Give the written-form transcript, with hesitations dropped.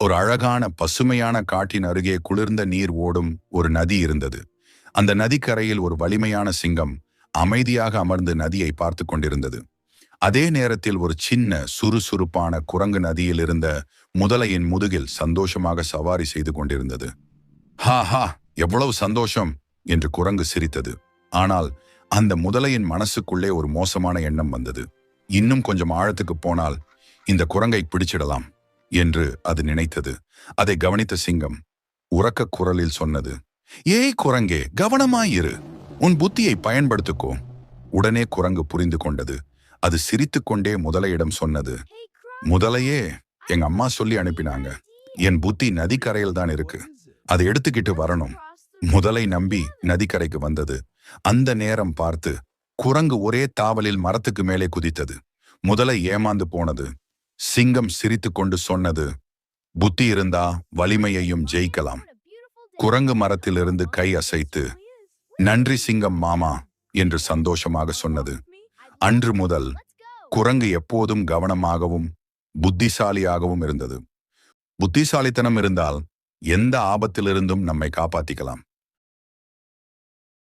ஒரு அழகான பசுமையான காட்டின் அருகே குளிர்ந்த நீர் ஓடும் ஒரு நதி இருந்தது. அந்த நதிக்கரையில் ஒரு வலிமையான சிங்கம் அமைதியாக அமர்ந்து நதியை பார்த்து கொண்டிருந்தது. அதே நேரத்தில் ஒரு சின்ன சுறுசுறுப்பான குரங்கு நதியில் இருந்த முதலையின் முதுகில் சந்தோஷமாக சவாரி செய்து கொண்டிருந்தது. ஹா ஹா, எவ்வளவு சந்தோஷம் என்று குரங்கு சிரித்தது. ஆனால் அந்த முதலையின் மனசுக்குள்ளே ஒரு மோசமான எண்ணம் வந்தது. இன்னும் கொஞ்சம் ஆழத்துக்கு போனால் இந்த குரங்கை பிடிச்சிடலாம் என்று அது நினைத்தது. அதை கவனித்த சிங்கம் உரக்க குரலில் சொன்னது, ஏய் குரங்கே, கவனமாயிரு, உன் புத்தியை பயன்படுத்திக்கோ. உடனே குரங்கு புரிந்து கொண்டது. அது சிரித்துக்கொண்டே முதலையிடம் சொன்னது, முதலையே, எங்க அம்மா சொல்லி அனுப்பினாங்க, என் புத்தி நதிக்கரையில் தான் இருக்கு, அதை எடுத்துக்கிட்டு வரணும். முதலை நம்பி நதிக்கரைக்கு வந்தது. அந்த நேரம் பார்த்து குரங்கு ஒரே தாவலில் மரத்துக்கு மேலே குதித்தது. முதலை ஏமாந்து போனது. சிங்கம் சிரித்து கொண்டு சொன்னது, புத்தி இருந்தா வலிமையையும் ஜெயிக்கலாம். குரங்கு மரத்திலிருந்து கை அசைத்து, நன்றி சிங்கம் மாமா என்று சந்தோஷமாக சொன்னது. அன்று முதல் குரங்கு எப்போதும் கவனமாகவும் புத்திசாலியாகவும் இருந்தது. புத்திசாலித்தனம் இருந்தால் எந்த ஆபத்திலிருந்தும் நம்மை காப்பாத்திக்கலாம்.